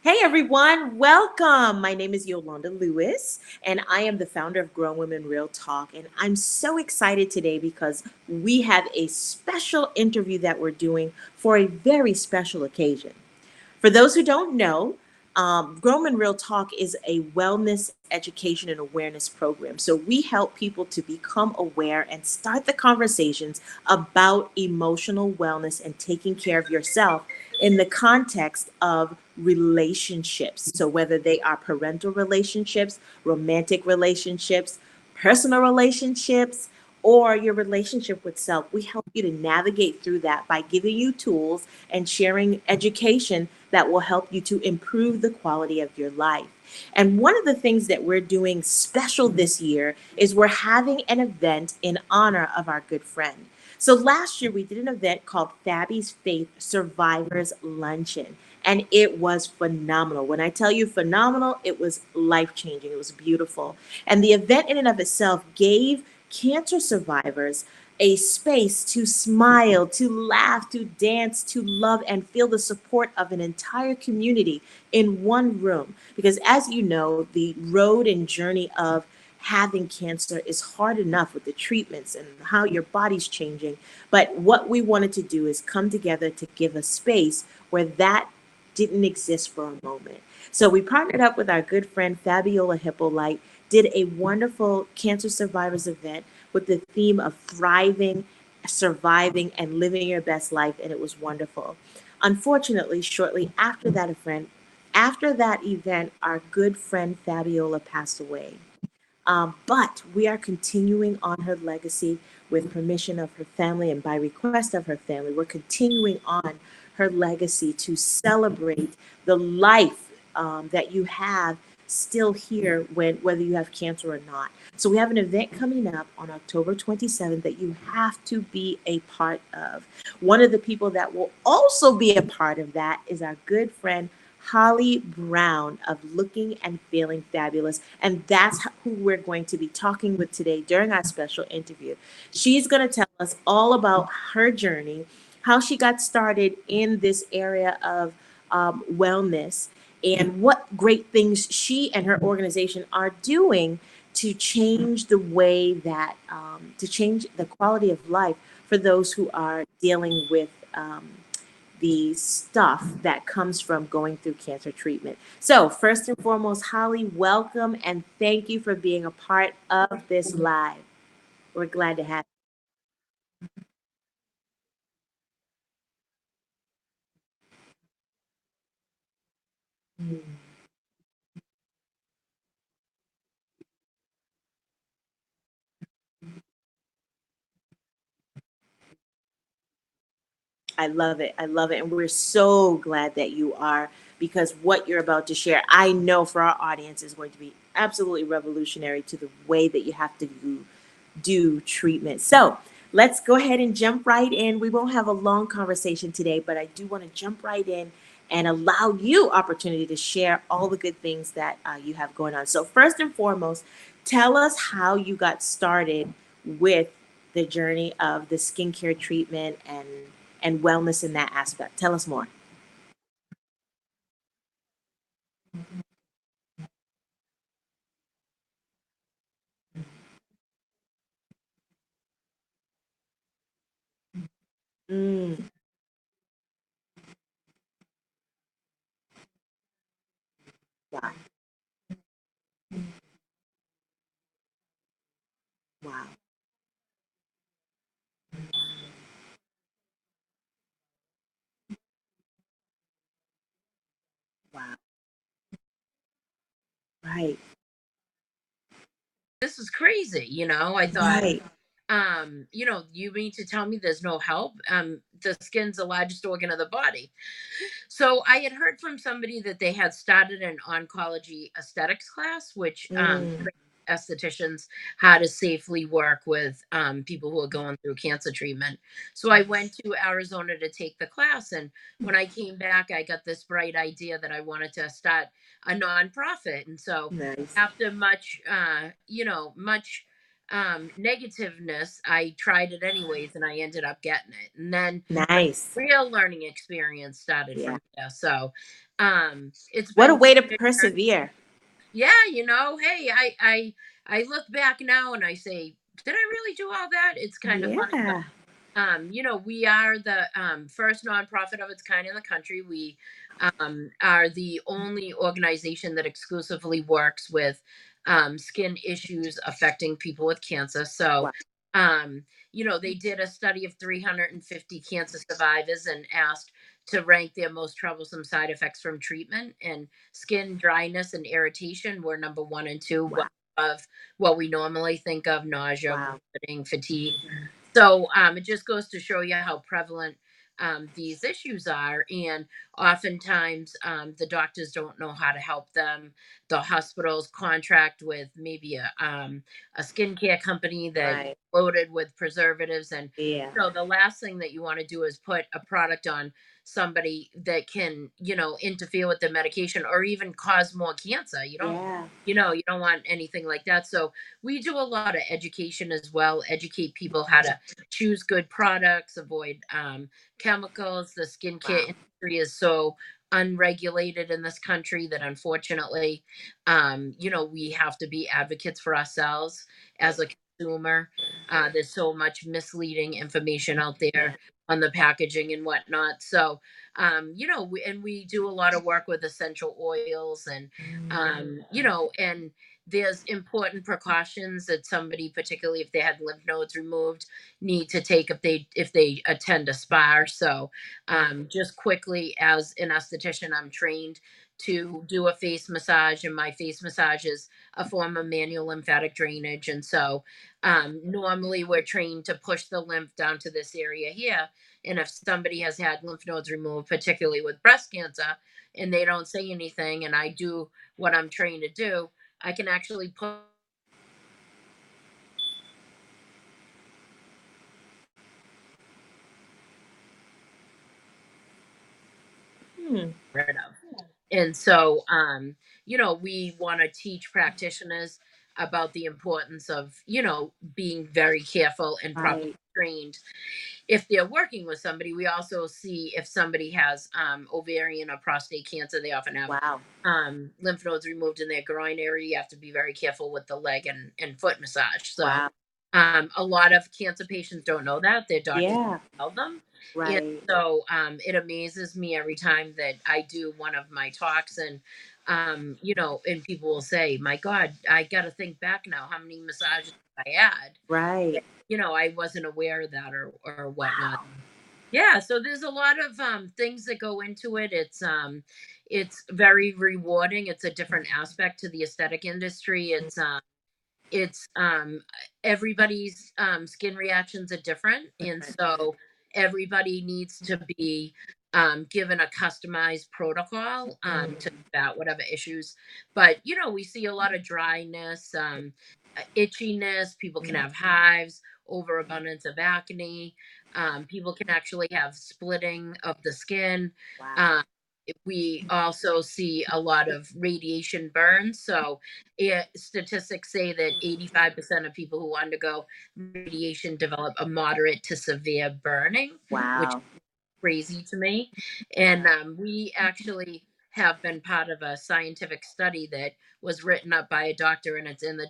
Hey everyone, welcome. My name is Yolanda Lewis, and I am the founder of Grown Women Real Talk. And I'm so excited today because we have a special interview that we're doing for a very special occasion. For those who don't know, Grown Men Real Talk is a wellness education and awareness program. So we help people to become aware and start the conversations about emotional wellness and taking care of yourself in the context of relationships. So whether they are parental relationships, romantic relationships, personal relationships, or your relationship with self, we help you to navigate through that by giving you tools and sharing education that will help you to improve the quality of your life. And one of the things that we're doing special this year is we're having an event in honor of our good friend. So last year we did an event called Fabby's Faith Survivors Luncheon. And it was phenomenal. When I tell you phenomenal, it was life changing. It was beautiful. And the event in and of itself gave cancer survivors a space to smile, to laugh, to dance, to love, and feel the support of an entire community in one room. Because as you know, the road and journey of having cancer is hard enough with the treatments and how your body's changing. But what we wanted to do is come together to give a space where that didn't exist for a moment. So we partnered up with our good friend Fabiola Hippolyte, did a wonderful cancer survivors event with the theme of thriving, surviving, and living your best life, and it was wonderful. Unfortunately, shortly after that event, our good friend Fabiola passed away. But we are continuing on her legacy with permission of her family and by request of her family. We're continuing on her legacy to celebrate the life that you have still here when whether you have cancer or not. So we have an event coming up on October 27th that you have to be a part of. One of the people that will also be a part of that is our good friend Holly Brown of Looking and Feeling Fabulous. And that's who we're going to be talking with today during our special interview. She's going to tell us all about her journey, how she got started in this area of wellness, and what great things she and her organization are doing to change the way that, to change the quality of life for those who are dealing with. The stuff that comes from going through cancer treatment. So, first and foremost, Holly, welcome and thank you for being a part of this live. We're glad to have you. I love it. I love it. And we're so glad that you are because what you're about to share, I know for our audience is going to be absolutely revolutionary to the way that you have to do treatment. So let's go ahead and jump right in. We won't have a long conversation today, but I do want to jump right in and allow you opportunity to share all the good things that you have going on. So first and foremost, tell us how you got started with the journey of the skincare treatment and wellness in that aspect. Tell us more. Mm, wow, wow, wow. Right, This is crazy. I thought, right. you mean to tell me there's no help? The skin's the largest organ of the body. So I had heard from somebody that they had started an oncology aesthetics class, which Mm, trained estheticians how to safely work with people who are going through cancer treatment. So I went to Arizona to take the class, and when I came back, I got this bright idea that I wanted to start a nonprofit. And so nice, after much negativeness, I tried it anyways, and I ended up getting it. And then nice. real learning experience started Yeah. from there. So, It's What a been way to quite a journey. persevere. Yeah, hey, I look back now and I say, did I really do all that? It's kind of funny, but Yeah. we are the first nonprofit of its kind in the country. We are the only organization that exclusively works with skin issues affecting people with cancer. So, Wow. they did a study of 350 cancer survivors and asked to rank their most troublesome side effects from treatment. And skin dryness and irritation were number one and two, Wow. well above what we normally think of: nausea, Wow. vomiting, fatigue. So it just goes to show you how prevalent these issues are. And oftentimes the doctors don't know how to help them. The hospitals contract with maybe a skincare company that Right. loaded with preservatives. And, Yeah. the last thing that you want to do is put a product on somebody that can, interfere with the medication or even cause more cancer. Yeah. You don't want anything like that. So we do a lot of education as well, educate people how to choose good products, avoid chemicals. The skincare Wow. industry is so unregulated in this country that unfortunately, we have to be advocates for ourselves Yeah. as a consumer. There's so much misleading information out Yeah. there on the packaging and whatnot. So, we do a lot of work with essential oils and, Mm. and there's important precautions that somebody, particularly if they had lymph nodes removed, need to take if they attend a spa. So just quickly, as an esthetician, I'm trained to do a face massage, and my face massage is a form of manual lymphatic drainage. And so normally we're trained to push the lymph down to this area here. And if somebody has had lymph nodes removed, particularly with breast cancer, and they don't say anything, and I do what I'm trained to do, I can actually put Hmm. rid of. And so, we want to teach practitioners about the importance of, being very careful and properly Right. trained. If they're working with somebody, we also see if somebody has ovarian or prostate cancer, they often have Wow. lymph nodes removed in their groin area. You have to be very careful with the leg and foot massage. So Wow. a lot of cancer patients don't know that. Their doctors Yeah. tell them. And Right. so it amazes me every time that I do one of my talks, and and people will say, my God, I got to think back now how many massages I had. Right. I wasn't aware of that or whatnot. Wow. Yeah, so there's a lot of things that go into it. It's very rewarding. It's a different aspect to the aesthetic industry. It's everybody's skin reactions are different, and Different. so everybody needs to be given a customized protocol to Mm. combat whatever issues. But we see a lot of dryness, itchiness. People can have hives, overabundance of acne. People can actually have splitting of the skin. Wow. um, we also see a lot of radiation burns. So statistics say that 85% of people who undergo radiation develop a moderate to severe burning, which is Wow. crazy to me. And we actually have been part of a scientific study that was written up by a doctor, and it's in the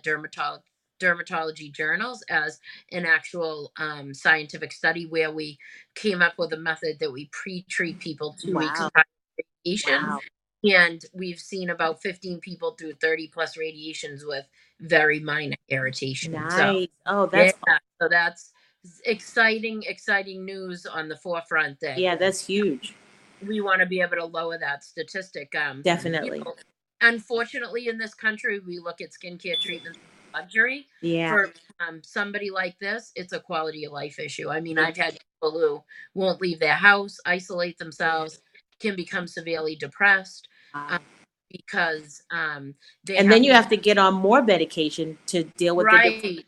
dermatology journals as an actual scientific study, where we came up with a method that we pre-treat people 2 weeks Wow. prior to radiation, Wow. and we've seen about 15 people through 30 plus radiations with very minor irritation. So, Nice. Oh, yeah, that's awesome. so that's exciting news on the forefront that Yeah, that's huge. we want to be able to lower that statistic. You Definitely. know, Unfortunately, in this country, we look at skincare treatments as luxury. Yeah. For somebody like this, it's a quality of life issue. I mean, It, I've had people who won't leave their house, isolate yeah. themselves, can become severely depressed Wow. uh, because they And then have you no have to get on more medication to deal with the right, depression.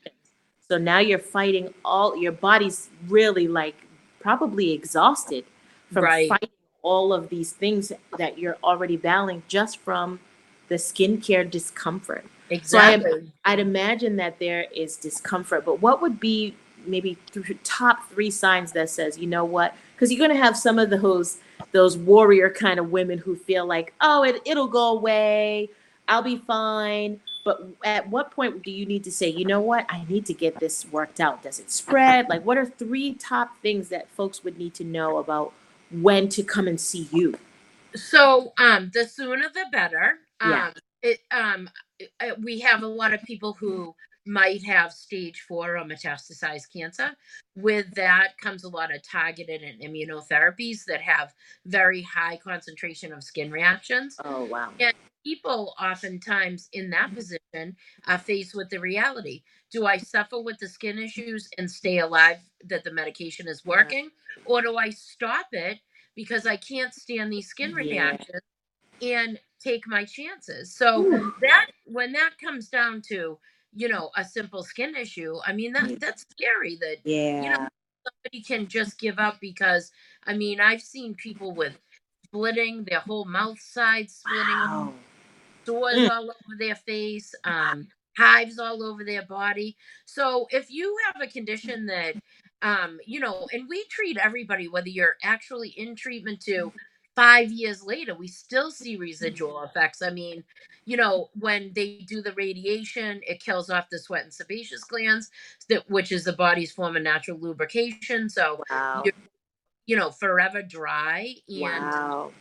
So now you're fighting all your body's really like probably exhausted from right, fighting all of these things that you're already battling just from the skincare discomfort. So exactly. I'd imagine that there is discomfort, but what would be maybe top three signs that says, you know what? Because you're going to have some of those those warrior kind of women who feel like, oh, it'll go away, I'll be fine. But at what point do you need to say, you know what, I need to get this worked out? Does it spread? Like, what are three top things that folks would need to know about when to come and see you? So, the sooner the better. Yeah. We have a lot of people who might have stage 4 or metastasized cancer. With that comes a lot of targeted and immunotherapies that have very high concentration of skin reactions. Oh, wow. And people oftentimes in that position are faced with the reality. Do I suffer with the skin issues and stay alive that the medication is Uh, working? Or do I stop it because I can't stand these skin yeah. reactions and take my chances? So Ooh. that when that comes down to, a simple skin issue, I mean that's scary that, Yeah. somebody can just give up because I've seen people with splitting their whole mouth side splitting, Wow. sores Mm. all over their face, hives all over their body. So if you have a condition that, and we treat everybody, whether you're actually in treatment to 5 years later, we still see residual effects. When they do the radiation, it kills off the sweat and sebaceous glands, which is the body's form of natural lubrication. So Wow. you're, forever dry. And Wow.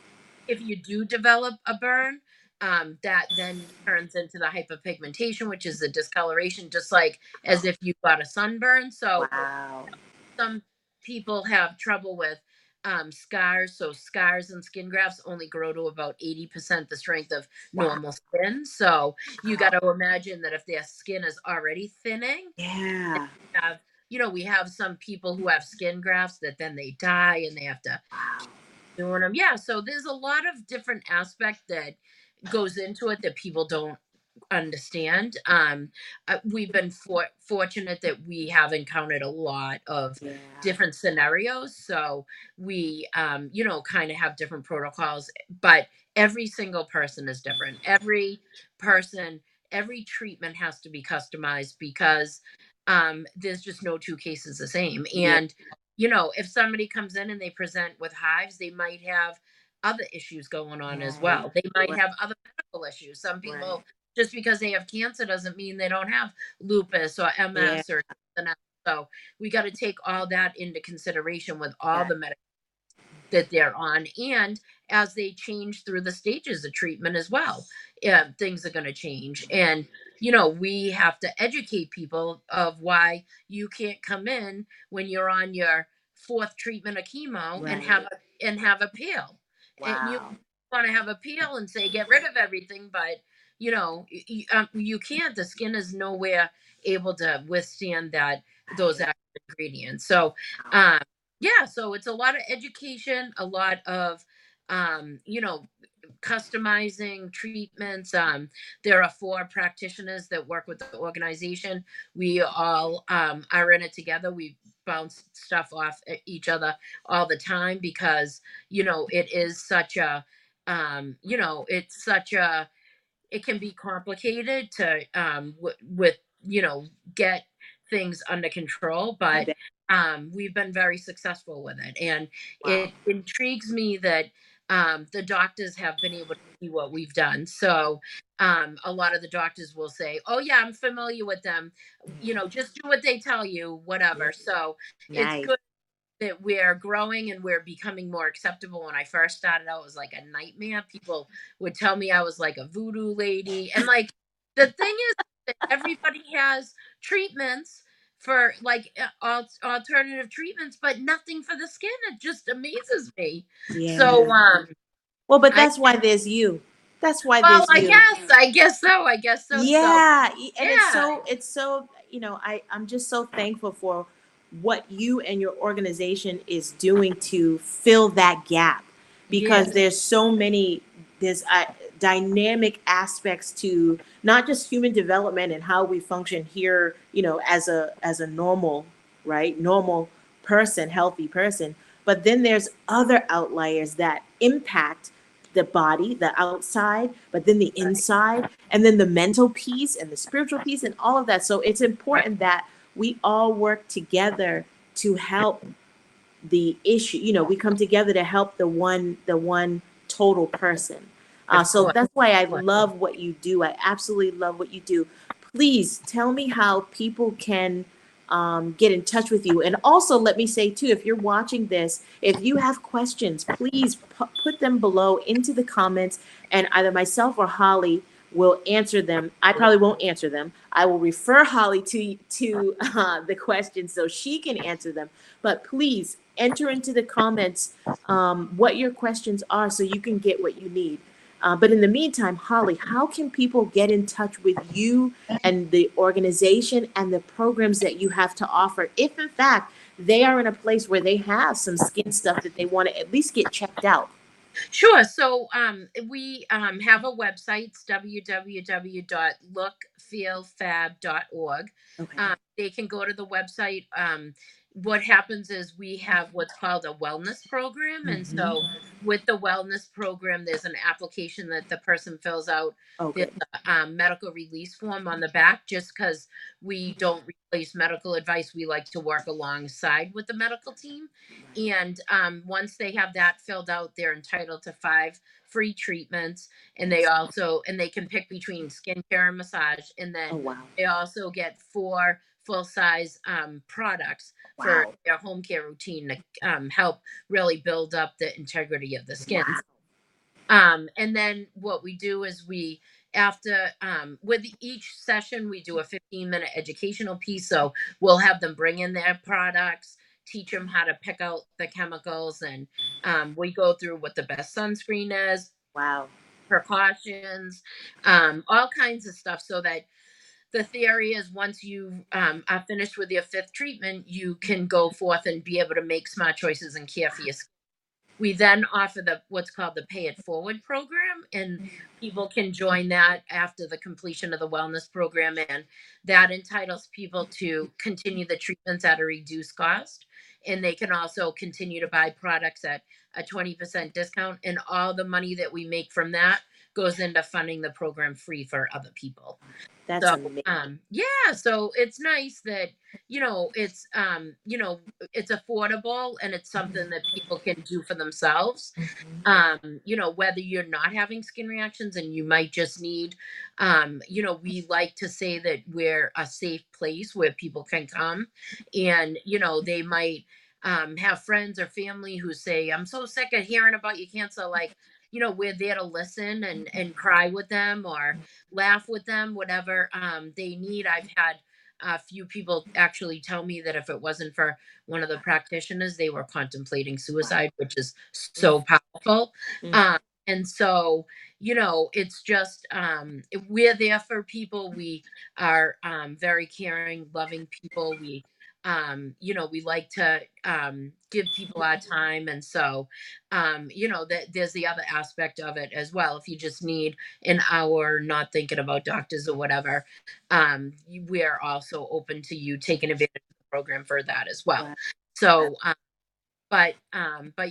if you do develop a burn, that then turns into the hyperpigmentation, which is the discoloration, just like as if you got a sunburn. So Wow. some people have trouble with scars. So scars and skin grafts only grow to about 80% the strength of Wow. normal skin. So you got to imagine that if their skin is already thinning, they Yeah. have, we have some people who have skin grafts that then they die and they have to Wow. doing them. Yeah, so there's a lot of different aspect that goes into it that people don't understand. We've been fortunate that we have encountered a lot of Yeah. different scenarios, so we, kind of have different protocols. But every single person is different. Person, every treatment has to be customized because there's just no two cases the same. Yeah. And if somebody comes in and they present with hives, they might have other issues going on as Right. well. They might Right. have other medical issues. Some Right. people, just because they have cancer doesn't mean they don't have lupus or Yeah. MS or something else. So we got to take all that into consideration with all That. the medical that they're on. And as they change through the stages of treatment as well, things are going to change. And, we have to educate people of why you can't come in when you're on your fourth treatment of chemo and Right. have a pill. And you Wow. want to have a peel and say get rid of everything, but you can't. The skin is nowhere able to withstand those Right. active ingredients. So Wow. um yeah, so it's a lot of education, a lot of um you know customizing treatments. There are 4 practitioners that work with the organization. We all are in it together. We bounce stuff off each other all the time because it is such a it's such a it can be complicated to with get things under control, I but bet. we've been very successful with it. And Wow. it intrigues me that the doctors have been able to see what we've done. So a lot of the doctors will say, oh yeah, I'm familiar with them, just do what they tell you, Yeah. whatever. So it's Nice. good that we're growing and we're becoming more acceptable. When I first started out, it was like a nightmare. People would tell me I was like a voodoo lady. And like the thing is that everybody has treatments for like alternative treatments, but nothing for the skin. It just amazes me. So Yeah. Well, but I that's why there's you. That's why well, there's you. I guess so. So Yeah, and yeah, it's so, I'm just so thankful for what you and your organization is doing to fill that gap, because yes, there's so many, there's dynamic aspects to not just human development and how we function here, as a normal, right? Normal person, healthy person, but then there's other outliers that impact the body, the outside, but then the right, inside, and then the mental piece and the spiritual piece and all of that. So it's right, important that we all work together to help the issue. You know, we come together to help the one total person. Of So course. that's why I Of course. love what you do. I absolutely love what you do. Please tell me how people can get in touch with you. And also, let me say too, if you're watching this, if you have questions, please put them below into the comments, and either myself or Holly will answer them. I probably won't answer them. I will refer Holly to the questions so she can answer them. But please enter into the comments what your questions are so you can get what you need. But in the meantime, Holly, how can people get in touch with you and the organization and the programs that you have to offer if, in fact, they are in a place where they have some skin stuff that they want to at least get checked out? Sure. So we have a website, it's www.lookfeelfab.org. Okay. They can go to the website. What happens is we have what's called a wellness program. And Mm-hmm. so with the wellness program, there's an application that the person fills out. Oh, There's good. a medical release form on the back. Just because we don't replace medical advice, we like to work alongside with the medical team. And once they have that filled out, they're entitled to 5 free treatments. And they Excellent. also, and they can pick between skincare and massage. And Oh, then wow. they also get 4 full-size products for Wow. their home care routine to help really build up the integrity of the skin. Wow. And then what we do is we, after with each session, we do a 15-minute educational piece. So we'll have them bring in their products, teach them how to pick out the chemicals, and we go through what the best sunscreen is, Wow. precautions, all kinds of stuff, so that the theory is once you are finished with your 5th treatment, you can go forth and be able to make smart choices and care for your skin. We then offer the what's called the Pay It Forward program, and people can join that after the completion of the wellness program, and that entitles people to continue the treatments at a reduced cost, and they can also continue to buy products at a 20% discount, and all the money that we make from that goes into funding the program free for other people. That's So amazing. yeah, so it's nice that it's affordable, and it's something that people can do for themselves. Mhm. Whether you're not having skin reactions and you might just need, we like to say that we're a safe place where people can come, and they might have friends or family who say, I'm so sick of hearing about your cancer. Like, we're there to listen and cry with them or laugh with them, whatever they need. I've had a few people actually tell me that if it wasn't for one of the practitioners, they were contemplating Wow. suicide, which is Mhm. so powerful. Mhm. Um, and so, it's just we're there for people. We are very caring, loving people. We like to give people our time. And so, that there's the other aspect of it as well. If you just need an hour not thinking about doctors or whatever, we're also open to you taking advantage of the program for that as well. Wow. So but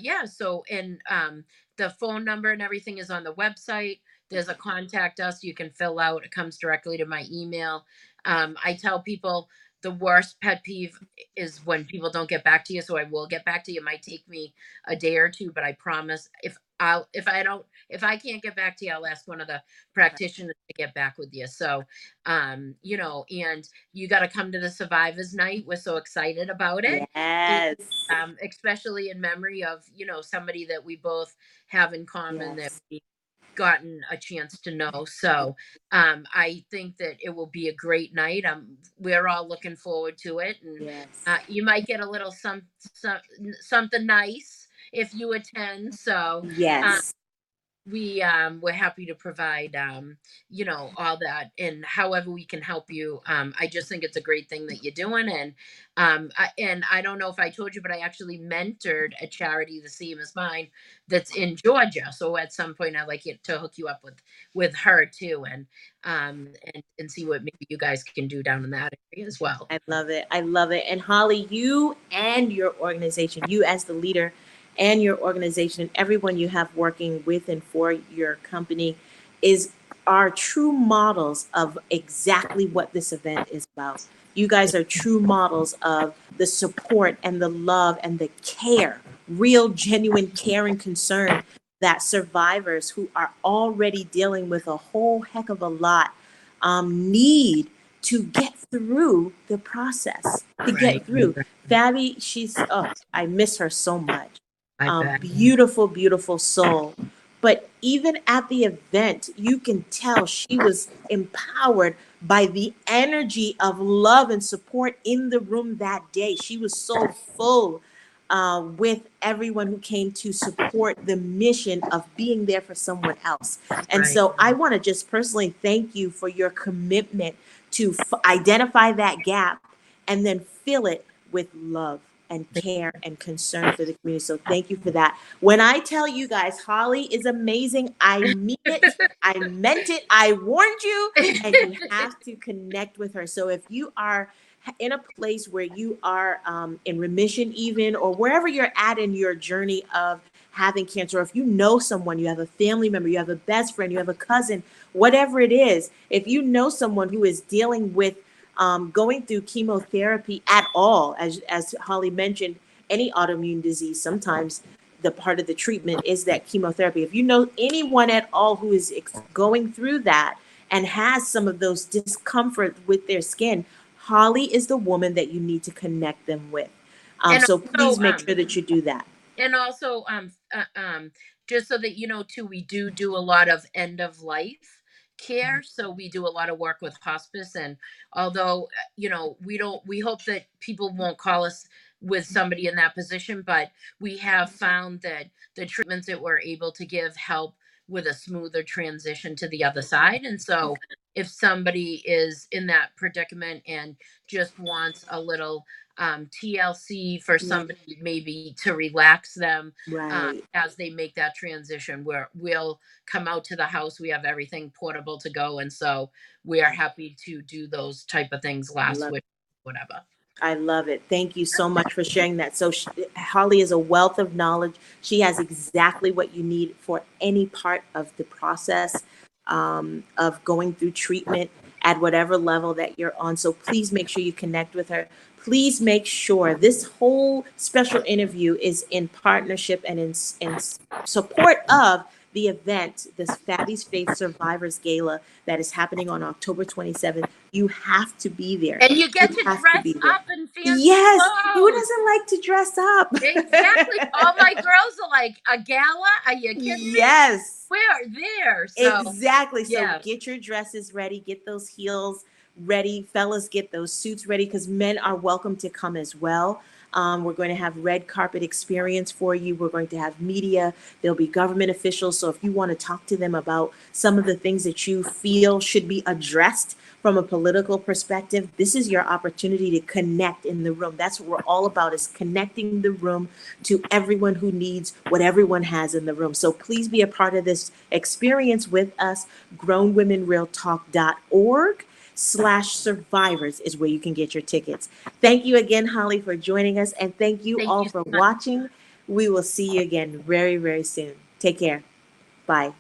yeah, so and the phone number and everything is on the website. There's a contact us you can fill out. It comes directly to my email. I tell people the worst pet peeve is when people don't get back to you. So I will get back to you. It might take me a day or two, but I promise if I can't get back to you, I'll ask one of the practitioners to get back with you. So and you got to come to the survivors night. We're so excited about it. Yes. Especially in memory of somebody that we both have in common that Yes. we gotten a chance to know. So I think that it will be a great night. We're all looking forward to it, and Yes. you might get a little something nice if you attend. So um, Yes. we're happy to provide all that, and however we can help you. I just think it's a great thing that you're doing. And I don't know if I told you, but I actually mentored a charity the same as mine that's in Georgia. So at some point I'd like to hook you up with her too, and see what maybe you guys can do down in that area as well. I love it. I love it. And Holly, you and your organization, you as the leader and your organization and everyone you have working with and for your company is are true models of exactly what this event is about. You guys are true models of the support and the love and the care, real, genuine care and concern that survivors who are already dealing with a whole heck of a lot need to get through the process, to Right. get through. Fabi, she's, oh, I miss her so much. I bet. Beautiful, beautiful soul. But even at the event, you can tell she was empowered by the energy of love and support in the room that day. She was so full with everyone who came to support the mission of being there for someone else. And Right. so I want to just personally thank you for your commitment to identify that gap and then fill it with love and care and concern for the community. So thank you for that. When I tell you guys, Holly is amazing, I mean it. I meant it. I warned you, and you have to connect with her. So if you are in a place where you are in remission, even, or wherever you're at in your journey of having cancer, or if you know someone, you have a family member, you have a best friend, you have a cousin, whatever it is, if you know someone who is dealing with going through chemotherapy at all, as Holly mentioned, any autoimmune disease, sometimes the part of the treatment is that chemotherapy. If you know anyone at all who is going through that and has some of those discomfort with their skin, Holly is the woman that you need to connect them with. And So also, please make sure that you do that. and also just so that you know too, we do a lot of end of life care, so we do a lot of work with hospice. And although we hope that people won't call us with somebody in that position, but we have found that the treatments that we're able to give help with a smoother transition to the other side. And so if somebody is in that predicament and just wants a little TLC for Yeah, somebody maybe to relax them right. as they make that transition, where we'll come out to the house. We have everything portable to go. And so we are happy to do those type of things I last love week, whatever. I love it. Thank you so much for sharing that. So, Holly is a wealth of knowledge. She has exactly what you need for any part of the process of going through treatment at whatever level that you're on. So, please make sure you connect with her. Please make sure this whole special interview is in partnership and in support of the event, this Fabby's Faith Survivors Gala that is happening on October 27th. You have to be there. And you You get to have to dress be there. up in fancy Yes. Who clothes. doesn't like to dress up? Exactly. All my girls are like, a gala? Are you kidding me? Yes. We're there. So, Exactly. So yeah. get your dresses ready, get those heels ready. Fellas, get those suits ready because men are welcome to come as well. We're going to have red carpet experience for you. We're going to have media. There'll be government officials. So if you want to talk to them about some of the things that you feel should be addressed from a political perspective, this is your opportunity to connect in the room. That's what we're all about, is connecting the room to everyone who needs what everyone has in the room. So please be a part of this experience with us. grownwomenrealtalk.org/survivors is where you can get your tickets. Thank you again, Holly, for joining us, and thank you Thank all you for so much. watching. We will see you again very, very soon. Take care. Bye.